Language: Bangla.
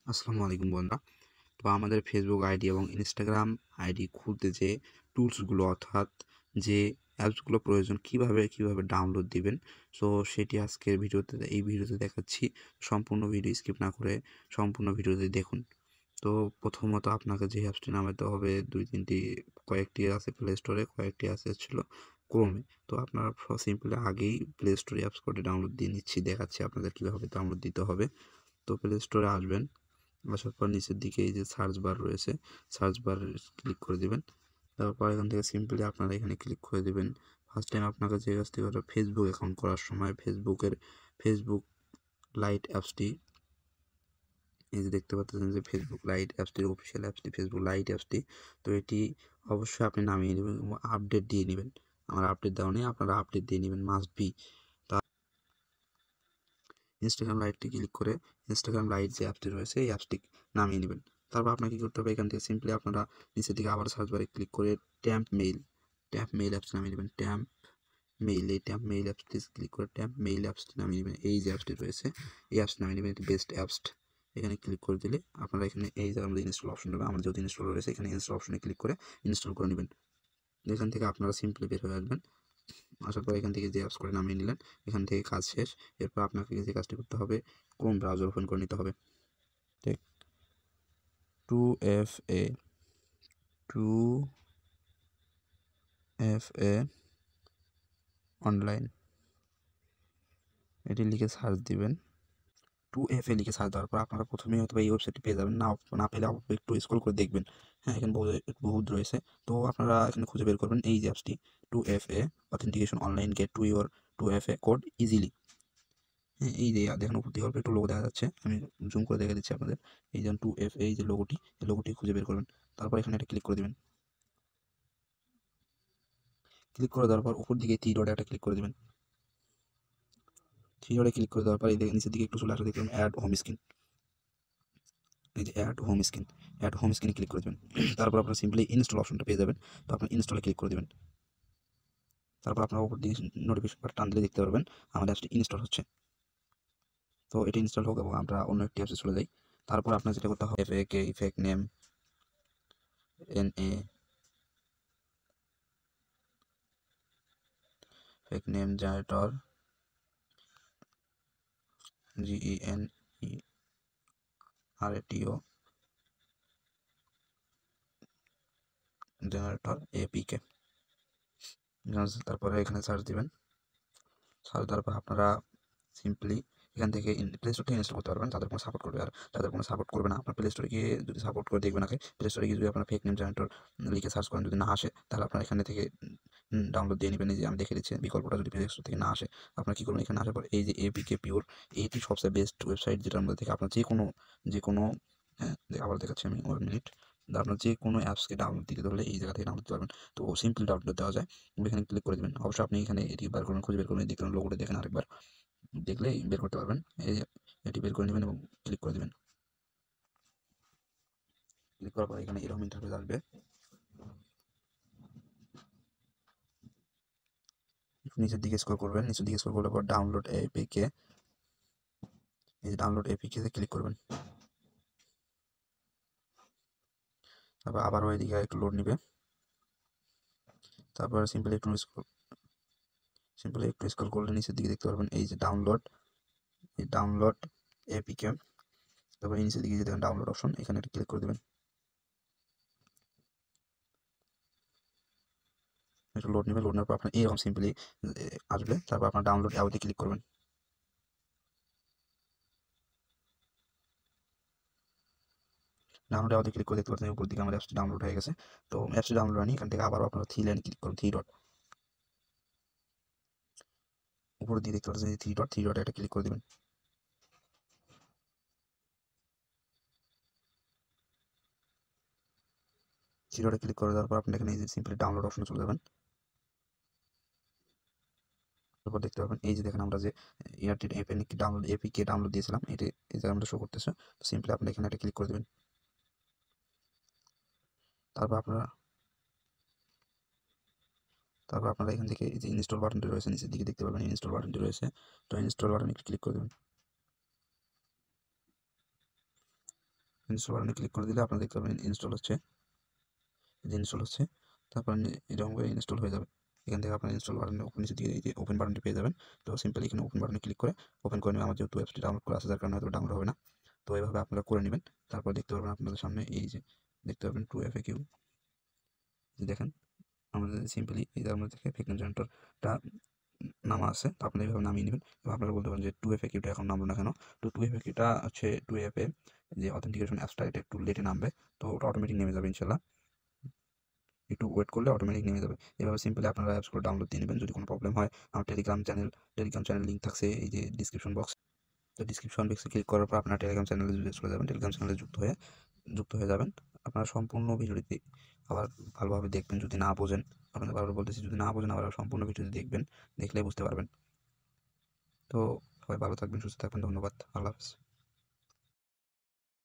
আসসালামু আলাইকুম বন্ধুরা। তো আমাদের ফেসবুক আইডি এবং ইনস্টাগ্রাম আইডি খুলতে যে টুলসগুলো অর্থাৎ যে অ্যাপসগুলো প্রয়োজন কিভাবে ডাউনলোড দিবেন, সো সেটি আজকের ভিডিওতে দেখাচ্ছি। সম্পূর্ণ ভিডিও স্কিপ না করে সম্পূর্ণ ভিডিওতে দেখুন। তো প্রথমত আপনাকে যে অ্যাপসটি নামাতে হবে কয়েকটি আছে প্লে স্টোরে, কয়েকটি আছে ছিল ক্রোমে। তো আপনারা সিম্পলি আগেই প্লে স্টোরে অ্যাপস কোডে ডাউনলোড দিয়ে নিচ্ছি, দেখাচ্ছি আপনাদের কীভাবে ডাউনলোড দিতে হবে। তো প্লে স্টোরে আসবেন, আসার পর নিচের দিকে এই যে সার্চ বার রয়েছে, সার্চ বার ক্লিক করে দিবেন। তারপর এখান থেকে সিম্পলি আপনারা এখানে ক্লিক করে দিবেন। ফার্স্ট টাইম আপনাকে যে কাজটি করতে হবে, ফেসবুক অ্যাকাউন্ট করার সময় ফেসবুক লাইট অ্যাপসটি, এই যে দেখতে পাচ্ছেন যে ফেসবুক লাইট অ্যাপসটির অফিসিয়াল অ্যাপসটি ফেসবুক লাইট অ্যাপসটি। তো এটি অবশ্যই আপনি নামিয়ে নেবেন এবং আপডেট দিয়ে নেবেন। আমার আপডেট দেওয়া নেই, আপনারা আপডেট দিয়ে নেবেন, মাস্ট বি। ইনস্টাগ্রাম লাইটটি ক্লিক করে ইনস্টাগ্রাম লাইট যে অ্যাপসটি রয়েছে এই অ্যাপসটি নামিয়ে নেবেন। তারপর আপনাকে কী করতে হবে, এখান থেকে সিম্পলি আপনারা নিচের দিকে আবার সার্চ বারে ক্লিক করে ট্যাম্প মেইল অ্যাপস নামিয়ে নেবেন। ট্যাম্প মেইল অ্যাপসটি ক্লিক করে ট্যাম্প মেইল অ্যাপসটি নামিয়ে নেবেন। এই যে অ্যাপসটি রয়েছে এই অ্যাপস নামিয়ে নেবেন, এটি বেস্ট অ্যাপস। এখানে ক্লিক করে দিলে আপনারা এখানে এই যে আমাদের ইনস্টল অপশন দেবে, আমার যেহেতু ইনস্টল রয়েছে এখানে ইনস্টল অপশনে ক্লিক করে ইনস্টল করে নেবেন। এখান থেকে আপনারা সিম্পলি বের হয়ে আসবেন। আসার পর এখান থেকে যে অ্যাপস করে নামিয়ে নিলেন, এখান থেকে কাজ শেষ। এরপর আপনাকে যে কাজটি করতে হবে, ক্রোম ব্রাউজার ওপেন করে নিতে হবে। ঠিক 2FA 2FA অনলাইন এটি লিখে সার্চ দিবেন। 2FA লিখে সার্চ দেওয়ার পর আপনারা প্রথমেই হয়তো এই ওয়েবসাইটটি পেয়ে যাবেন, না পেলে একটু স্ক্রল করে দেখবেন। হ্যাঁ, এখানে বহুত রয়েছে। তো আপনারা এখানে খুঁজে বের করবেন এই যে অ্যাপসটি 2FA authentication online, get to your 2FA code easily. হ্যাঁ, এই যে দেখেন উপর দিকে অল্প একটু লোগো দেখা যাচ্ছে, আমি জুম করে দেখে দিচ্ছি আপনাদের। এই যে 2FA এই যে লোগোটি, এই লোগোটি খুঁজে বের করবেন। তারপর এখানে একটা ক্লিক করে দেবেন। ক্লিক করে দেওয়ার পর উপর দিকে থ্রি ডটে একটা ক্লিক করে দেবেন। থ্রি ডটে ক্লিক করে দেওয়ার পর এই নিচের দিকে একটু চলে আসলে দেখবেন অ্যাড হোম স্ক্রিন। এই যে অ্যাড হোম স্ক্রিনে ক্লিক করে দেবেন। তারপর আপনার সিম্পলি ইনস্টল অপশনটা পেয়ে যাবেন। তো আপনি ইনস্টলে ক্লিক করে দেবেন। তারপর আপনার উপর দিকে নোটিফিকেশন টান দিলে দেখতে পারবেন আমাদের অ্যাপসটি ইনস্টল হচ্ছে। তো এটি ইনস্টল হোক এবং আমরা অন্য একটি অ্যাপসে চলে যাই। তারপর আপনার যেটা করতে হবে, এফএকে ইফেক্ট নেম এনএ fake name generator GENERATO generator APK। তারপরে এখানে সার্চ দিবেন। সার্চ দেওয়ার পর আপনারা সিম্পলি এখান থেকে প্লে স্টোর থেকে ইনস্টল করতে পারবেন, তাদের কোনো সাপোর্ট করবে। আর তাদের কোনো সাপোর্ট করবে না, আপনার প্লে স্টোরে গিয়ে যদি সাপোর্ট করে দেখবেন আগে, প্লে স্টোরে গিয়ে যদি আপনার ফেক নেম জেনারেটর লিখে সার্চ করেন, যদি না আসে তাহলে আপনার এখানে থেকে ডাউনলোড দিয়ে নেবেন। এই যে আমি দেখে দিচ্ছি বিকল্পটা, যদি প্লে স্টোর থেকে না আসে আপনার কী করবেন, এখানে আসার পর এই যে APK পিওর, এইটি সবচেয়ে বেস্ট ওয়েবসাইট, যেটার মধ্যে থেকে আপনার যে কোনো হ্যাঁ, আবার দেখাচ্ছি আমি 1 মিনিট। আপনার যে কোনো অ্যাপসকে ডাউনলোড দিতে হলে এই জায়গা থেকে ডাউনলোড দিতে পারবেন। তো সিম্পলি ডাউনলোড দেওয়া যায়। এখানে ক্লিক করে দেবেন। অবশ্যই আপনি এখানে এটি বার করবেন, খুঁজে বের করবেন, দেখবেন লোগোটা দেখেন আরেকবার, দেখলেই বের করতে পারবেন। এই যে এটি বের করে নেবেন এবং ক্লিক করে দেবেন। ক্লিক করার পর এখানে এরকম ইন্টারফেস আসবে। নিচের দিকে স্ক্রল করবেন, নিচের দিকে স্ক্রল করার পর ডাউনলোড APK, এই যে ডাউনলোড APK তে ক্লিক করবেন। তারপর আবারও এদিকে একটু লোড নেবে। তারপর সিম্পলি একটু স্ক্রল করলে নিচের দিকে দেখতে পারবেন এই যে ডাউনলোড APK। তারপর নিচের দিকে যে দেখেন ডাউনলোড অপশন, এখানে একটা ক্লিক করে দেবেন। একটু লোড নেবে, লোড নেওয়ার পর আপনার এরকম সিম্পলি আসবে। তারপর আপনার ডাউনলোড অ্যাপে ক্লিক করবেন। ডাউনলোড অ্যাপে ক্লিক করে দেখতে পাচ্ছেন উপর দিকে আমার অ্যাপসটি ডাউনলোড হয়ে গেছে। তো অ্যাপসটি ডাউনলোড হয়নি, এখান থেকে আবার আপনারা থ্রি লাইন ক্লিক করুন, থ্রি ডট উপরে দিয়ে দেখতে পাচ্ছেন থ্রি ডট একটা ক্লিক করে দেবেন। থ্রি ডটে ক্লিক করে দেওয়ার পর আপনি এখানে সিম্পলি ডাউনলোড অপশনে চলে যাবেন। তারপর দেখতে পাবেন এই যে দেখেন আমরা যে এয়ারটেল APK ডাউনলোড দিয়েছিলাম, এটি এই যে আমরা শো করতেছে। তো সিম্পলি আপনি এখানে একটা ক্লিক করে দেবেন। তারপর আপনারা এখান থেকে এই যে ইনস্টল বাটনটি রয়েছে, নিচের দিকে দেখতে পাবেন ইনস্টল বাটনটি রয়েছে। তো ইনস্টল বাটনে একটু ক্লিক করে দেবেন। ইনস্টল বাটনে ক্লিক করে দিলে আপনারা দেখতে পাবেন ইনস্টল হচ্ছে, ইনস্টল হচ্ছে। তারপর এরকম করে ইনস্টল হয়ে যাবে। এখান থেকে আপনার ইনস্টল বাটনে নিচে দিকে এই যে ওপেন বাটনটি পেয়ে যাবেন। তো সিম্পলি এখানে ওপেন বাটনে ক্লিক করে ওপেন করে নেবেন। আমার যেহেতু অ্যাপসটি ডাউনলোড করা আছে যার কারণে হয়তো ডাউনলোড হবে না। তো এভাবে আপনারা করে নেবেন। তারপর দেখতে পারবেন আপনাদের সামনে এই যে দেখতে পাবেন 2FAQ, যে দেখেন আমাদের সিম্পলি এই যে আমাদের থেকে ফেক নিউজ জেনারেটরটা নামা আছে। তো আপনারা এইভাবে নামিয়ে নেবেন এবং আপনারা বলতে পারেন যে 2FAQটা এখন নামলো না কেন? তো 2FAQটা হচ্ছে 2FA যে অথেন্টিকেশন অ্যাপসটা এটা একটু লেটে নামবে। তো ওটা অটোমেটিক নেমে যাবে ইনশাল্লাহ। একটু ওয়েট করলে অটোমেটিক নেমে যাবে। এভাবে সিম্পলি আপনারা অ্যাপসগুলো ডাউনলোড দিয়ে নেবেন। যদি কোনো প্রবলেম হয় আমার টেলিগ্রাম চ্যানেল লিঙ্ক থাকছে এই যে ডিসক্রিপশন বক্স। তো ডিসক্রিপশন বক্সে ক্লিক করার পর আপনার টেলিগ্রাম চ্যানেলে চলে যাবেন। টেলিগ্রাম চ্যানেলে যুক্ত হয়ে যাবেন। আপনারা সম্পূর্ণ ভিডিওটি আবার ভালোভাবে দেখবেন। যদি না বোঝেন, আপনাদের বারবার বলতেছি, যদি না বোঝেন আবার সম্পূর্ণ ভিডিওটি দেখবেন, দেখলে বুঝতে পারবেন। তো সবাই ভালো থাকবেন, সুস্থ থাকবেন। ধন্যবাদ। আল্লাহ হাফেজ।